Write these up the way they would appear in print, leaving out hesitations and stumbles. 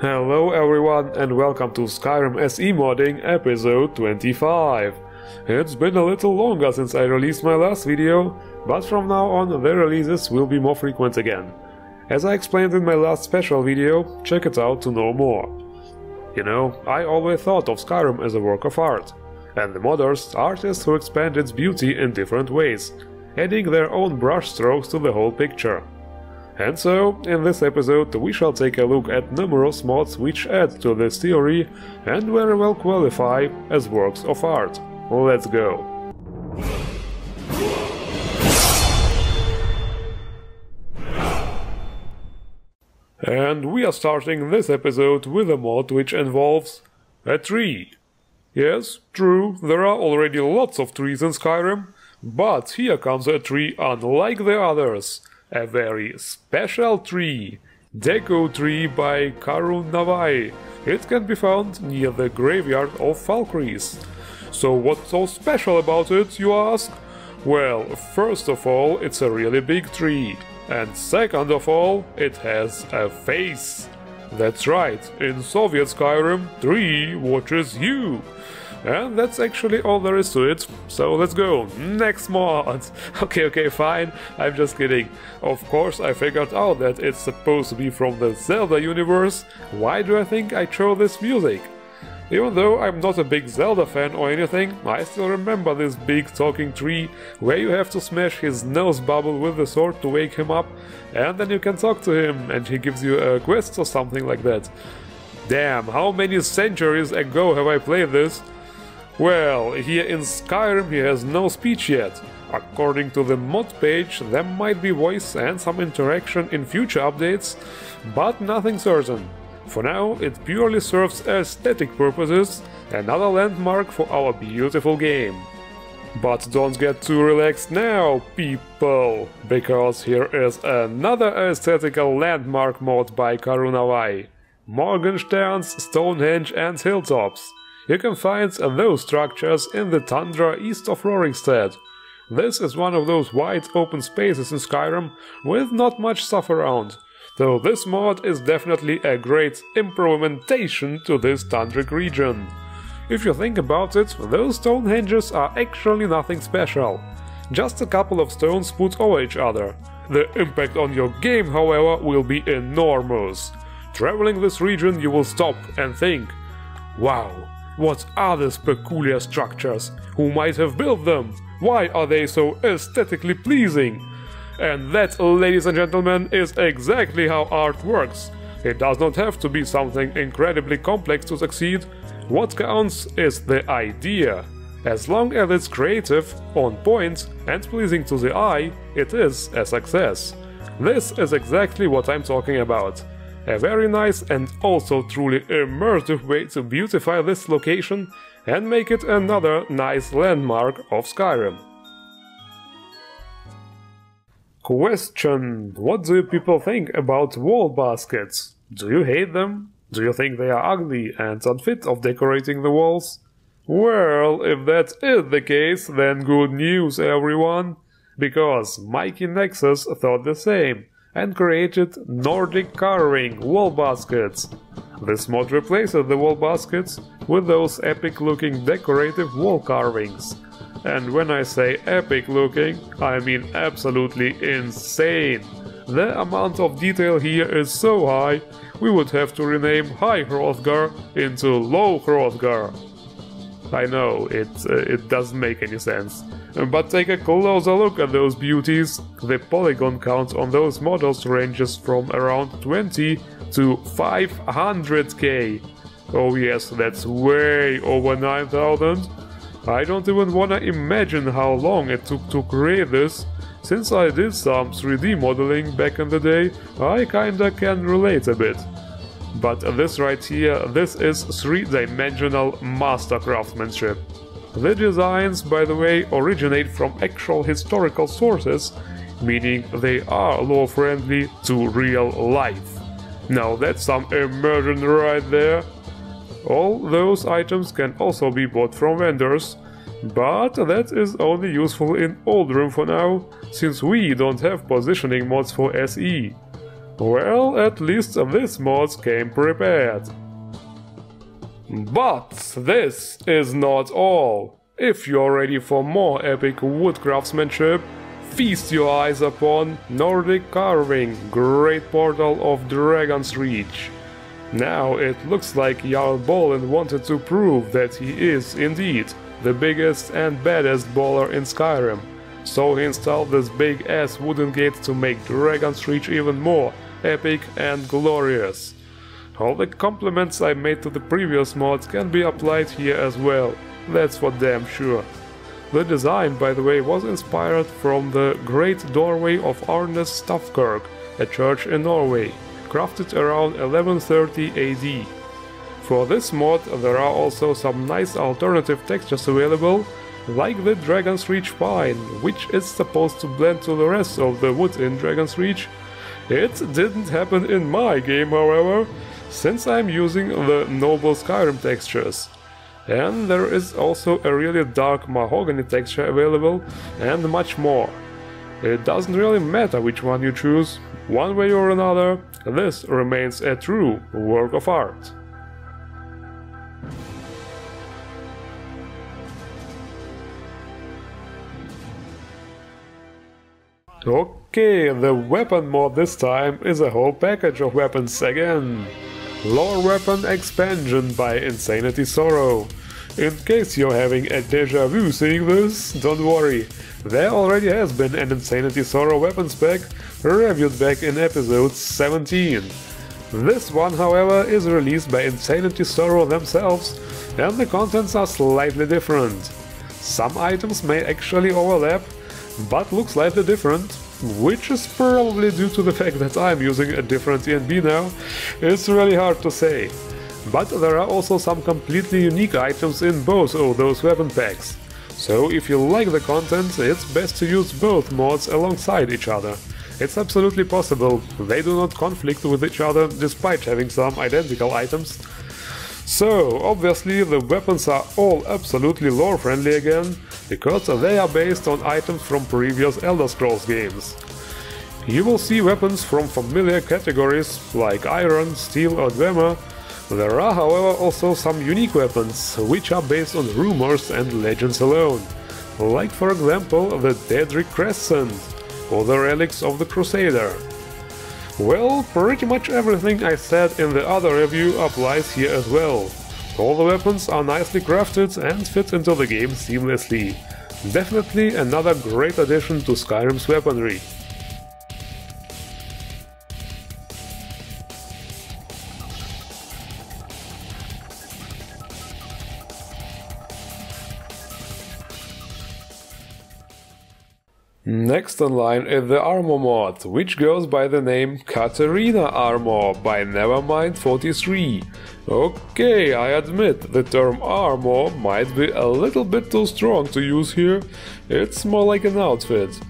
Hello everyone and welcome to Skyrim SE Modding episode 25. It's been a little longer since I released my last video, but from now on the releases will be more frequent again. As I explained in my last special video, check it out to know more. You know, I always thought of Skyrim as a work of art, and the modders, artists who expand its beauty in different ways, adding their own brushstrokes to the whole picture. And so, in this episode, we shall take a look at numerous mods which add to this theory and very well qualify as works of art. Let's go! And we are starting this episode with a mod which involves a tree. Yes, true, there are already lots of trees in Skyrim, but here comes a tree unlike the others. A very special tree, Deco tree by Katarina. It can be found near the graveyard of Valkyries. So what's so special about it, you ask? Well, first of all, it's a really big tree. And second of all, it has a face. That's right, in Soviet Skyrim, tree watches you. And that's actually all there is to it, so let's go, next mod! Okay, fine, I'm just kidding. Of course I figured out that it's supposed to be from the Zelda universe. Why do I think I chose this music? Even though I'm not a big Zelda fan or anything, I still remember this big talking tree, where you have to smash his nose bubble with the sword to wake him up, and then you can talk to him, and he gives you a quest or something like that. Damn, how many centuries ago have I played this? Well, here in Skyrim he has no speech yet. According to the mod page, there might be voice and some interaction in future updates, but nothing certain. For now, it purely serves aesthetic purposes, another landmark for our beautiful game. But don't get too relaxed now, people, because here is another aesthetical landmark mod by Katarina. Morgenstern's Stonehenge and Hilltops. You can find those structures in the tundra east of Morgenstern. This is one of those wide open spaces in Skyrim with not much stuff around, so this mod is definitely a great implementation to this tundric region. If you think about it, those stone henges are actually nothing special, just a couple of stones put over each other. The impact on your game, however, will be enormous. Traveling this region you will stop and think, wow, what are these peculiar structures? Who might have built them? Why are they so aesthetically pleasing? And that, ladies and gentlemen, is exactly how art works. It does not have to be something incredibly complex to succeed. What counts is the idea. As long as it's creative, on point and pleasing to the eye, it is a success. This is exactly what I'm talking about. A very nice and also truly immersive way to beautify this location and make it another nice landmark of Skyrim. Question: what do people think about Wallbaskets? Do you hate them? Do you think they are ugly and unfit of decorating the walls? Well, if that is the case, then good news, everyone! Because Mikey Nexus thought the same and created Nordic carving Wallbaskets. This mod replaces the Wallbaskets with those epic looking decorative wall carvings. And when I say epic looking, I mean absolutely insane. The amount of detail here is so high, we would have to rename High Hrothgar into Low Hrothgar. I know, it doesn't make any sense. But take a closer look at those beauties. The polygon count on those models ranges from around 20 to 500k. Oh yes, that's way over 9,000. I don't even wanna imagine how long it took to create this. Since I did some 3D modeling back in the day, I kinda can relate a bit. But this right here, this is three-dimensional master craftsmanship. The designs, by the way, originate from actual historical sources, meaning they are lore-friendly to real life. Now that's some immersion right there. All those items can also be bought from vendors, but that is only useful in Oldroom for now, since we don't have positioning mods for SE. Well, at least this mod came prepared. But this is not all. If you're ready for more epic wood craftsmanship, feast your eyes upon Nordic carving, Great Portal of Dragonsreach. Now it looks like Jarl Bolin wanted to prove that he is indeed the biggest and baddest baller in Skyrim, so he installed this big ass wooden gate to make Dragonsreach even more epic and glorious. All the compliments I made to the previous mods can be applied here as well, that's for damn sure. The design, by the way, was inspired from the Great Doorway of Arnes Stavkirk, a church in Norway, crafted around 1130 AD. For this mod there are also some nice alternative textures available, like the Dragonsreach pine, which is supposed to blend to the rest of the wood in Dragonsreach. It didn't happen in my game, however, since I'm using the noble Skyrim textures. And there is also a really dark mahogany texture available, and much more. It doesn't really matter which one you choose, one way or another, this remains a true work of art. Okay, the weapon mod this time is a whole package of weapons again. Lore Weapon Expansion by Insanity Sero. In case you're having a déjà vu seeing this, don't worry, there already has been an Insanity Sero weapons pack reviewed back in episode 17. This one, however, is released by Insanity Sero themselves, and the contents are slightly different. Some items may actually overlap, but look slightly different, which is probably due to the fact that I'm using a different TNB now. It's really hard to say. But there are also some completely unique items in both of those weapon packs. So if you like the content, it's best to use both mods alongside each other. It's absolutely possible, they do not conflict with each other despite having some identical items. So, obviously the weapons are all absolutely lore friendly again, because they are based on items from previous Elder Scrolls games. You will see weapons from familiar categories like iron, steel or dwemer. There are however also some unique weapons, which are based on rumors and legends alone, like for example the Teldryn Crescent or the relics of the Crusader. Well, pretty much everything I said in the other review applies here as well. All the weapons are nicely crafted and fit into the game seamlessly. Definitely another great addition to Skyrim's weaponry. Next in line is the Armor mod, which goes by the name Katarina Armor by Nevermind43. Okay, I admit the term armor might be a little bit too strong to use here, it's more like an outfit.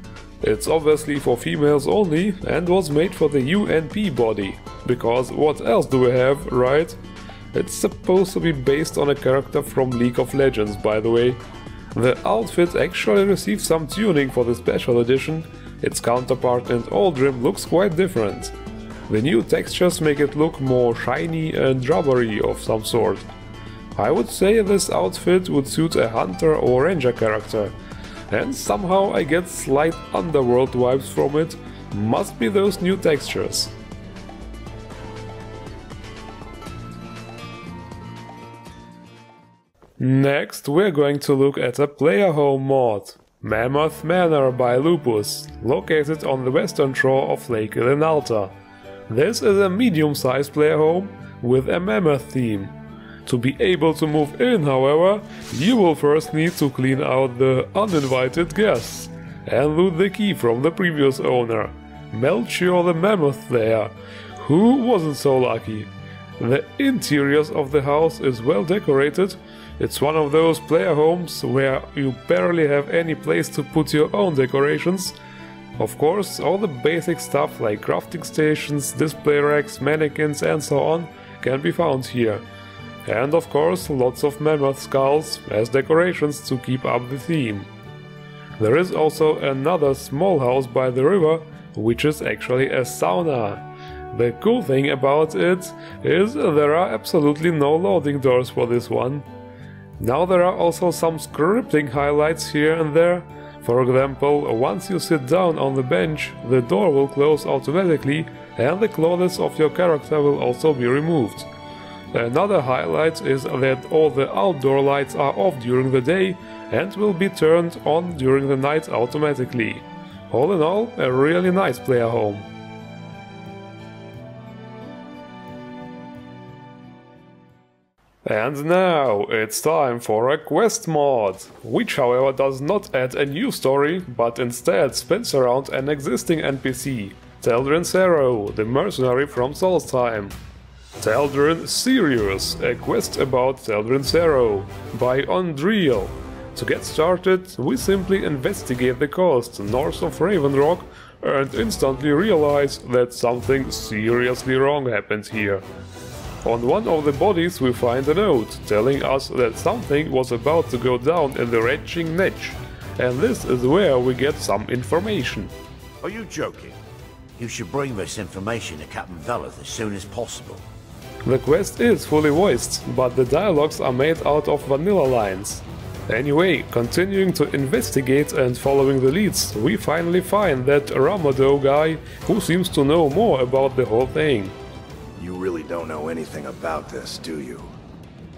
It's obviously for females only and was made for the UNP body, because what else do we have, right? It's supposed to be based on a character from League of Legends, by the way. The outfit actually received some tuning for the special edition, its counterpart in Teldryn looks quite different. The new textures make it look more shiny and rubbery of some sort. I would say this outfit would suit a hunter or ranger character, and somehow I get slight underworld vibes from it, must be those new textures. Next we're going to look at a player home mod, Mammoth Manor by Lupus, located on the western shore of Lake Ilinalta. This is a medium-sized player home with a mammoth theme. To be able to move in, however, you will first need to clean out the uninvited guests and loot the key from the previous owner, Melchior the Mammoth Slayer, who wasn't so lucky. The interiors of the house is well decorated. It's one of those player homes where you barely have any place to put your own decorations. Of course, all the basic stuff like crafting stations, display racks, mannequins and so on can be found here. And of course, lots of mammoth skulls as decorations to keep up the theme. There is also another small house by the river, which is actually a sauna. The cool thing about it is there are absolutely no loading doors for this one. Now there are also some scripting highlights here and there. For example, once you sit down on the bench, the door will close automatically and the clothes of your character will also be removed. Another highlight is that all the outdoor lights are off during the day and will be turned on during the night automatically. All in all, a really nice player home. And now it's time for a quest mod, which however does not add a new story, but instead spins around an existing NPC, Teldryn Sero, the mercenary from Solstheim. Teldryn Serious, a quest about Teldryn Sero, by Ondriel. To get started, we simply investigate the coast north of Raven Rock and instantly realize that something seriously wrong happened here. On one of the bodies we find a note telling us that something was about to go down in the Retching Niche, and this is where we get some information. Are you joking? You should bring this information to Captain Veleth as soon as possible. The quest is fully voiced, but the dialogues are made out of vanilla lines. Anyway, continuing to investigate and following the leads, we finally find that Ramado guy who seems to know more about the whole thing. You really don't know anything about this, do you?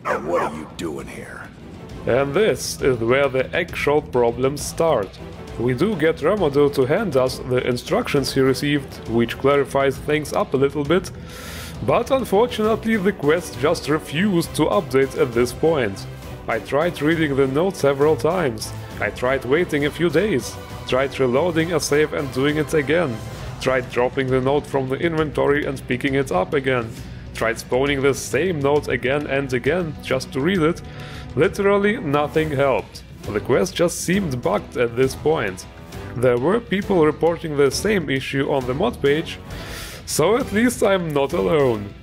And what are you doing here? And this is where the actual problems start. We do get Ramado to hand us the instructions he received, which clarifies things up a little bit, but unfortunately the quest just refused to update at this point. I tried reading the note several times, I tried waiting a few days, tried reloading a save and doing it again, tried dropping the note from the inventory and picking it up again, tried spawning the same note again and again just to read it. Literally nothing helped. The quest just seemed bugged at this point. There were people reporting the same issue on the mod page, so at least I'm not alone.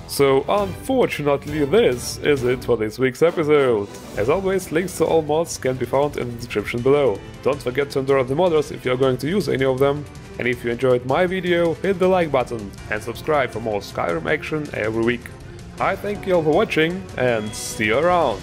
So unfortunately this is it for this week's episode. As always, links to all mods can be found in the description below. Don't forget to endorse the modders if you're going to use any of them. And if you enjoyed my video, hit the like button and subscribe for more Skyrim action every week. I thank you all for watching and see you around!